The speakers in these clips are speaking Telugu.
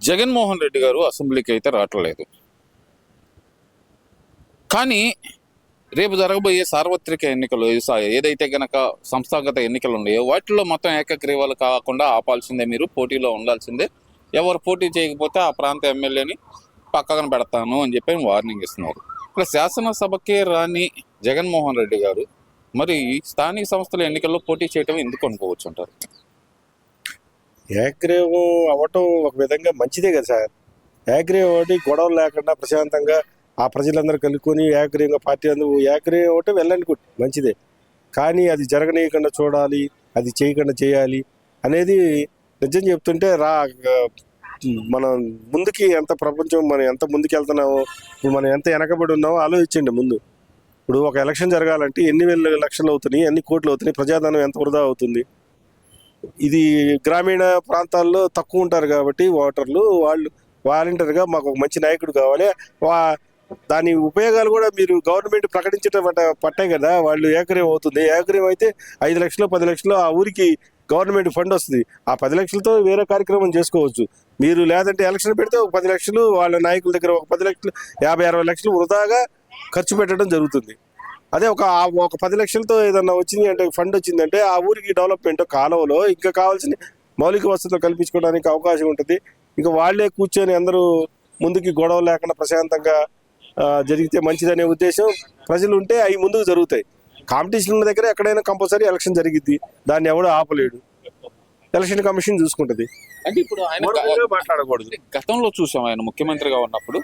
జగన్మోహన్ రెడ్డి గారు అసెంబ్లీకి అయితే రావట్లేదు. కానీ రేపు జరగబోయే సార్వత్రిక ఎన్నికలు ఏదైతే గనక సంస్థాగత ఎన్నికలు ఉన్నాయో వాటిల్లో మొత్తం ఏకగ్రీవాలు కాకుండా ఆపాల్సిందే, మీరు పోటీలో ఉండాల్సిందే, ఎవరు పోటీ చేయకపోతే ఆ ప్రాంత ఎమ్మెల్యేని పక్కన పెడతాను అని చెప్పి వార్నింగ్ ఇస్తున్నారు. ఇక్కడ శాసనసభకే రాని జగన్మోహన్ రెడ్డి గారు మరి స్థానిక సంస్థల ఎన్నికల్లో పోటీ చేయటం ఎందుకు అనుకోవచ్చు అంటారు? ఏకగ్రీవం అవ్వటం ఒక విధంగా మంచిదే కదా సార్. ఏకగ్రీవం ఒకటి గొడవలు లేకుండా ప్రశాంతంగా ఆ ప్రజలందరూ కలుపుకొని ఏకగ్రీవంగా పార్టీ అందరూ ఏకగ్రీవం ఒకటి వెళ్ళండి, మంచిదే. కానీ అది జరగనీయకుండా చూడాలి, అది చేయకుండా చేయాలి అనేది నిజం చెప్తుంటే మనం ముందుకి ఎంత ప్రపంచం మనం ఎంత ముందుకు వెళ్తున్నామో, ఇప్పుడు మనం ఎంత వెనకబడి ఉన్నామో ఆలోచించండి. ముందు ఇప్పుడు ఒక ఎలక్షన్ జరగాలంటే ఎన్ని వేల లక్షలు అవుతున్నాయి, ఎన్ని కోట్లు అవుతున్నాయి, ప్రజాధనం ఎంత వృధా అవుతుంది. ఇది గ్రామీణ ప్రాంతాల్లో తక్కువ ఉంటారు కాబట్టి ఓటర్లు, వాళ్ళు వాలంటీర్గా మాకు ఒక మంచి నాయకుడు కావాలి, దాని ఉపయోగాలు కూడా మీరు గవర్నమెంట్ ప్రకటించడం పట్టాయి కదా. వాళ్ళు ఏకగ్రీవం అవుతుంది. ఏకగ్రీవం అయితే 5 లక్షలు 10 లక్షలు ఆ ఊరికి గవర్నమెంట్ ఫండ్ వస్తుంది. ఆ 10 లక్షలతో వేరే కార్యక్రమం చేసుకోవచ్చు. మీరు లేదంటే ఎలక్షన్ పెడితే ఒక 10 లక్షలు వాళ్ళ నాయకుల దగ్గర ఒక 10 లక్షలు 50-60 లక్షలు వృధాగా ఖర్చు పెట్టడం జరుగుతుంది. అదే ఒక 10 లక్షలతో ఏదన్నా వచ్చింది అంటే ఫండ్ వచ్చిందంటే ఆ ఊరికి డెవలప్మెంట్ కాలువలో ఇంకా కావాల్సిన మౌలిక వసతులు కల్పించుకోవడానికి అవకాశం ఉంటుంది. ఇంకా వాళ్ళే కూర్చొని అందరూ ముందుకి గొడవ లేకుండా ప్రశాంతంగా జరిగితే మంచిదనే ఉద్దేశం ప్రజలు ఉంటే అవి ముందుకు జరుగుతాయి. కాంపిటీషన్ ఉన్న దగ్గర ఎక్కడైనా కంపల్సరీ ఎలక్షన్ జరిగిద్ది, దాన్ని ఎవడో ఆపలేడు. ఎలక్షన్ కమిషన్ చూసుకుంటది. అంటే ఇప్పుడు ఆయన మాట్లాడకూడదు. గతంలో చూసాం ఆయన ముఖ్యమంత్రిగా ఉన్నప్పుడు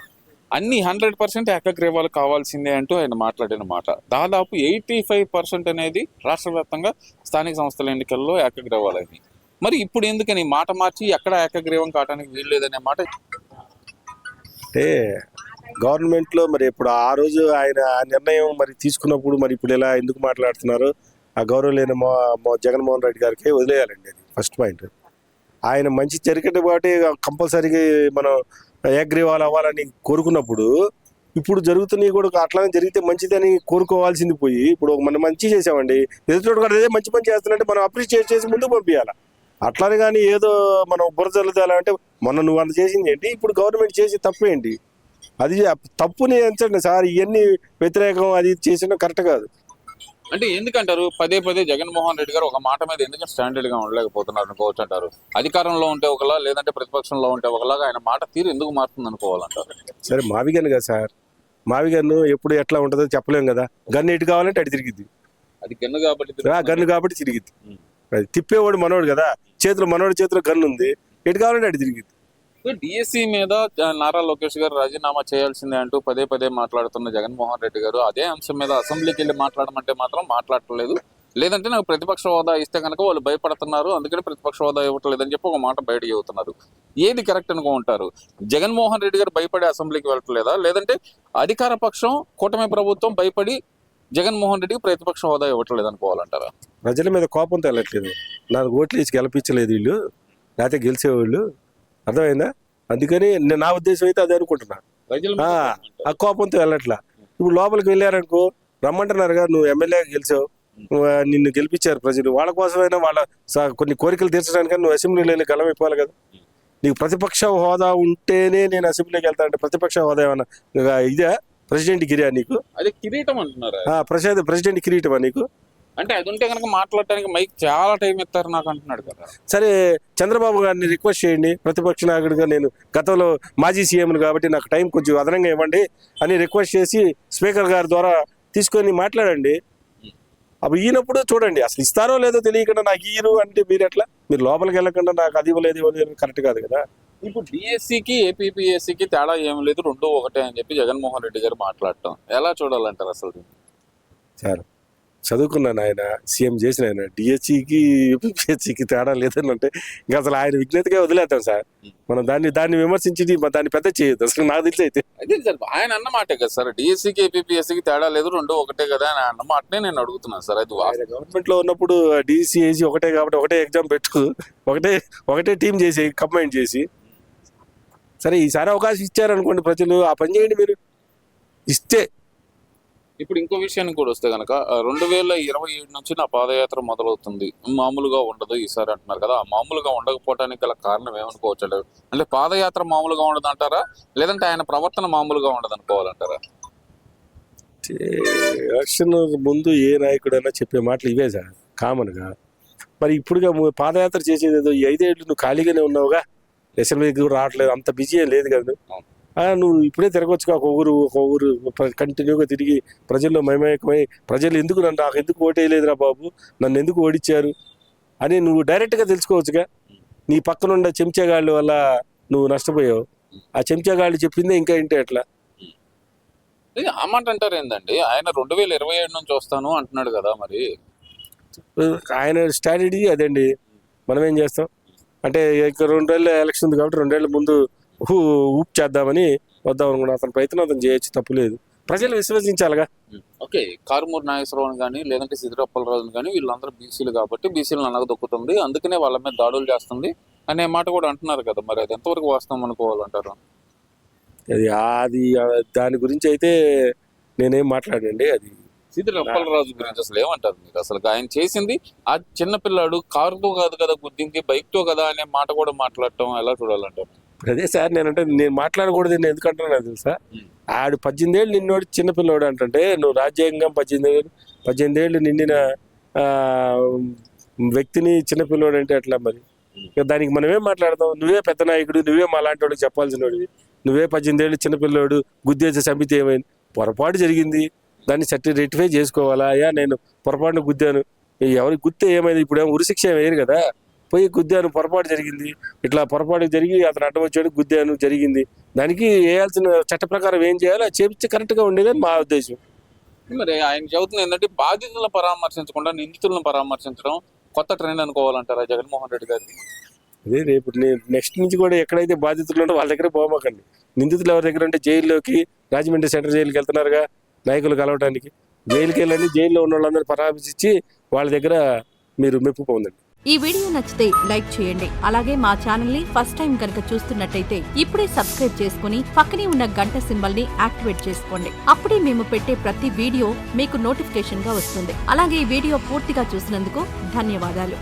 అన్ని 100% ఏకగ్రీవాలు కావాల్సిందే అంటూ ఆయన మాట్లాడిన మాట. దాదాపు 85% అనేది రాష్ట్ర వ్యాప్తంగా స్థానిక సంస్థల ఎన్నికల్లో ఏకగ్రీవాలని. మరి ఇప్పుడు ఎందుకని మాట మార్చి ఎక్కడ ఏకగ్రీవం కావడానికి వీలు లేదనే మాట? అంటే గవర్నమెంట్లో మరి ఇప్పుడు ఆ రోజు ఆయన ఆ నిర్ణయం మరి తీసుకున్నప్పుడు మరి ఇప్పుడు ఎలా ఎందుకు మాట్లాడుతున్నారు? ఆ గౌరవం లేని జగన్మోహన్ రెడ్డి గారికి వదిలేయాలండి. అది ఫస్ట్ పాయింట్. ఆయన మంచి జరిగేటి కాబట్టి కంపల్సరీగా మనం ఏకగ్రీవాలు అవ్వాలని కోరుకున్నప్పుడు ఇప్పుడు జరుగుతున్నాయి కూడా అట్లానే జరిగితే మంచిదని కోరుకోవాల్సింది పోయి ఇప్పుడు మనం మంచి చేసామండి, ఎదుటి కూడా అదే మంచి పని చేస్తున్నట్టే మనం అప్రిషియేట్ చేసి ముందుకు పంపించాలి. అట్లానే కానీ ఏదో మనం బురజల్లుదాలంటే మొన్న నువ్వు అంత చేసింది ఏంటి, ఇప్పుడు గవర్నమెంట్ చేసి తప్పు ఏంటి? అది తప్పుని ఎంచండి సార్. ఇవన్నీ వ్యతిరేకం అది చేసిన కరెక్ట్ కాదు. అంటే ఎందుకంటారు పదే పదే జగన్మోహన్ రెడ్డి గారు ఒక మాట మీద ఎందుకంటే స్టాండర్డ్ గా ఉండలేకపోతున్నారు అనుకోవచ్చు అంటారు? అధికారంలో ఉంటే ఒకలా, లేదంటే ప్రతిపక్షంలో ఉంటే ఒకలాగా ఆయన మాట తీరు ఎందుకు మారుతుంది అనుకోవాలంటారు? సరే మావిగన్ కదా సార్, మావిగన్ను ఎప్పుడు ఎట్లా ఉంటుందో చెప్పలేం కదా. గన్ను ఎటు కావాలంటే అటు తిరిగిద్ది. అది గన్ను కాబట్టి గన్ను కాబట్టి తిరిగిద్ది. అది తిప్పేవాడు మనోడు కదా, మనోడి చేతిలో గన్ను ఉంది, ఎటు కావాలంటే అటు తిరిగిద్ది. డిఎస్సి మీద నారా లోకేష్ గారు రాజీనామా చేయాల్సిందే అంటూ పదే పదే మాట్లాడుతున్న జగన్మోహన్ రెడ్డి గారు అదే అంశం మీద అసెంబ్లీకి వెళ్ళి మాట్లాడమంటే మాత్రం మాట్లాడలేదు. లేదంటే నాకు ప్రతిపక్ష హోదా ఇస్తే కనుక వాళ్ళు భయపడుతున్నారు, అందుకని ప్రతిపక్ష హోదా ఇవ్వట్లేదని చెప్పి ఒక మాట బయట చెబుతున్నారు. ఏది కరెక్ట్ అనుకుంటారు? జగన్మోహన్ రెడ్డి గారు భయపడి అసెంబ్లీకి వెళ్ళట్లేదా, లేదంటే అధికార పక్షం కూటమి ప్రభుత్వం భయపడి జగన్మోహన్ రెడ్డికి ప్రతిపక్ష హోదా ఇవ్వట్లేదు అనుకోవాలంటారా? ప్రజల మీద కోపంతో వెళ్ళట్లేదు, నాకు ఓట్లు ఇచ్చి గెలిపించలేదు వీళ్ళు, లేకపోతే గెలిచేవాళ్ళు. అర్థమైందా? అందుకని నా ఉద్దేశం అయితే అదే అనుకుంటున్నా. ఆ కోపంతో వెళ్ళట్లా. ఇప్పుడు లోపలికి వెళ్ళారనుకో, రమ్మంటున్నారుగా, నువ్వు ఎమ్మెల్యే గెలిచావు, నిన్ను గెలిపించారు ప్రజలు, వాళ్ళ కోసమైనా వాళ్ళ కొన్ని కోరికలు తీర్చడానికని నువ్వు అసెంబ్లీలో వెళ్ళి గలం అయిపోవాలి కదా. నీకు ప్రతిపక్ష హోదా ఉంటేనే నేను అసెంబ్లీకి వెళ్తానంటే ప్రతిపక్ష హోదా ఏమన్నా ఇదే ప్రెసిడెంట్ గిరియా నీకు? అదే కిరీటం అంటున్నారు. ప్రెసిడెంట్ కిరీటమా నీకు? అంటే అది ఉంటే కనుక మాట్లాడటానికి మైక్ చాలా టైం ఇస్తారు నాకు అంటున్నాడు కదా. సరే చంద్రబాబు గారిని రిక్వెస్ట్ చేయండి, ప్రతిపక్ష నాయకుడిగా నేను గతంలో మాజీ సీఎంను కాబట్టి నాకు టైం కొంచెం అదనంగా ఇవ్వండి అని రిక్వెస్ట్ చేసి స్పీకర్ గారి ద్వారా తీసుకొని మాట్లాడండి. అప్పుడు ఈయనప్పుడు చూడండి, అసలు ఇస్తారో లేదో తెలియకుండా నాకు ఇయ్యరు అంటే మీరు ఎట్లా? మీరు లోపలికి వెళ్ళకుండా నాకు అది ఇవ్వలేదు కరెక్ట్ కాదు కదా. ఇప్పుడు డిఎస్సికి ఏపీపీఎస్సికి తేడా ఏం లేదు, రెండు ఒకటే అని చెప్పి జగన్మోహన్ రెడ్డి గారు మాట్లాడటం ఎలా చూడాలంటారు అసలు? సార్ చదువుకున్నాను, ఆయన సీఎం చేసిన ఆయన డిహెచ్సికి యూపీపీఎస్సికి తేడా లేదని అంటే ఇంకా అసలు ఆయన విజ్ఞతగా వదిలేద్దాం సార్. మనం దాన్ని విమర్శించి దాన్ని పెద్ద చేయొద్దు అసలు. నాకు తెలిసి అయితే అదే సార్ ఆయన అన్నమాటే కదా సార్, డిఎస్సికి ఏపీపీఎస్సికి తేడా లేదు, రెండు ఒకటే కదా అని అన్నమాటనే నేను అడుగుతున్నాను సార్. అది గవర్నమెంట్ లో ఉన్నప్పుడు డిఎస్సి ఒకటే కాబట్టి ఒకటే ఎగ్జామ్ పెట్టు, ఒకటే టీం చేసి కంబైన్ చేసి, సరే ఈసారి అవకాశం ఇచ్చారనుకోండి ప్రజలు, ఆ పని చేయండి. మీరు ఇస్తే ఇప్పుడు ఇంకో విషయానికి కూడా వస్తే కనుక 2027 నుంచి నా పాదయాత్ర మొదలవుతుంది, మామూలుగా ఉండదు ఈసారి అంటున్నారు కదా. ఆ మామూలుగా ఉండకపోవడానికి గల కారణం ఏమనుకోవచ్చు? అంటే పాదయాత్ర మామూలుగా ఉండదు అంటారా, లేదంటే ఆయన ప్రవర్తన మామూలుగా ఉండదు అనుకోవాలంటారా? ఎలక్షన్ ముందు ఏ నాయకుడైనా చెప్పే మాటలు ఇవే సార్ కామన్గా. మరి ఇప్పుడుగా పాదయాత్ర చేసేది ఏదో ఈ 5 ఏళ్ళు నువ్వు ఖాళీగానే ఉన్నావుగా, అసెంబ్లీకి కూడా రావట్లేదు, అంత బిజీ ఏం లేదు కదా నువ్వు ఇప్పుడే తిరగొచ్చుగా ఒక ఊరు కంటిన్యూగా తిరిగి ప్రజల్లో మమేకమై ప్రజలు ఎందుకు నాకు ఎందుకు ఓటేయలేదురా బాబు, నన్ను ఎందుకు ఓడించారు అని నువ్వు డైరెక్ట్గా తెలుసుకోవచ్చుగా. నీ పక్కనుండే చెంచాగాళ్ళ వల్ల నువ్వు నష్టపోయావు, ఆ చెంచాగాళ్ళు చెప్పిందే ఇంకా ఏంటి అట్లా. ఆ మాట అంటారు ఏందండి, ఆయన 2027 నుంచి వస్తాను అంటున్నాడు కదా. మరి ఆయన స్ట్రాటజీ అదండి, మనం ఏం చేస్తాం అంటే ఇక 2 ఏళ్ళ ఎలక్షన్ ఉంది కాబట్టి 2 ఏళ్ళ ముందు ఊపు చేద్దామని వద్దాం అనుకున్నా. అతని ప్రయత్నం అతను చేయొచ్చు, తప్పులేదు, ప్రజలు విశ్వసించాలిగా. ఓకే, కారుమూరి నాగేశ్వరరావు కానీ లేదంటే సిద్దిరప్పలరాజు కానీ వీళ్ళందరూ బీసీలు కాబట్టి బీసీలు అనగదొక్కుతుంది, అందుకనే వాళ్ళ మీద దాడులు చేస్తుంది అనే మాట కూడా అంటున్నారు కదా. మరి అది ఎంతవరకు వాస్తవం అనుకోవాలంటారు? అది దాని గురించి అయితే నేనేం మాట్లాడండి. అది సిద్దిరప్పలరాజు గురించి అసలు ఏమంటారు మీరు? అసలు ఆయన చేసింది ఆ చిన్నపిల్లాడు కారుతో కాదు కదా గుద్దింది, బైక్ తో కదా అనే మాట కూడా మాట్లాడటం ఎలా చూడాలంటారు? అదే సార్ నేను మాట్లాడకూడదు, నేను ఎందుకంటున్నా తెలుసా, ఆడు 18 ఏళ్ళు నిన్నోడు చిన్నపిల్లోడు అంటే నువ్వు రాజ్యాంగం 18 ఏళ్ళు నిండిన వ్యక్తిని చిన్నపిల్లోడు అంటే అట్లా. మరి దానికి మనమేం మాట్లాడతాం? నువ్వే పెద్ద నాయకుడు, నువ్వే మా లాంటి వాడికి చెప్పాల్సిన వాడివి, నువ్వే 18 ఏళ్ళు చిన్నపిల్లోడు గుద్దేసి చంపితే ఏమైంది? పొరపాటు జరిగింది, దాన్ని రెక్టిఫై చేసుకోవాలా. అయ్యా నేను పొరపాటును గుద్దాను, ఎవరికి గుద్దే ఏమైంది? ఇప్పుడు ఏమో ఉరిశిక్ష వేయరు కదా, పోయి గుద్దాను, పొరపాటు జరిగింది, ఇట్లా పొరపాటు జరిగి అతను అడ్డం వచ్చాడు, గుద్దాను, జరిగింది, దానికి వేయాల్సిన చట్ట ప్రకారం ఏం చేయాలో అది చేపిస్తే కరెక్ట్గా ఉండేదని మా ఉద్దేశం. మరి ఆయన చెబుతుంది ఏంటంటే బాధితులను పరామర్శించకుండా నిందితులను పరామర్శించడం కొత్త ట్రెండ్ అనుకోవాలంటారా జగన్మోహన్ రెడ్డి గారికి? అదే రేపు నెక్స్ట్ నుంచి కూడా ఎక్కడైతే బాధితులు ఉంటే వాళ్ళ దగ్గర పోమాకండి. నిందితులు ఎవరి దగ్గర ఉంటే జైల్లోకి, రాజమండ్రి సెంట్రల్ జైలుకి వెళ్తున్నారుగా నాయకులు కలవడానికి, జైలుకి వెళ్ళండి, జైల్లో ఉన్న వాళ్ళందరూ పరామర్శించి వాళ్ళ దగ్గర మీరు మెప్పు పొందండి. ఈ వీడియో నచ్చితే లైక్ చేయండి. అలాగే మా ఛానల్ ని ఫస్ట్ టైం కనుక చూస్తున్నట్టయితే ఇప్పుడే సబ్స్క్రైబ్ చేసుకుని పక్కనే ఉన్న గంట సింబల్ ని యాక్టివేట్ చేసుకోండి. అప్పుడే మేము పెట్టే ప్రతి వీడియో మీకు నోటిఫికేషన్ గా వస్తుంది. అలాగే ఈ వీడియో పూర్తిగా చూసినందుకు ధన్యవాదాలు.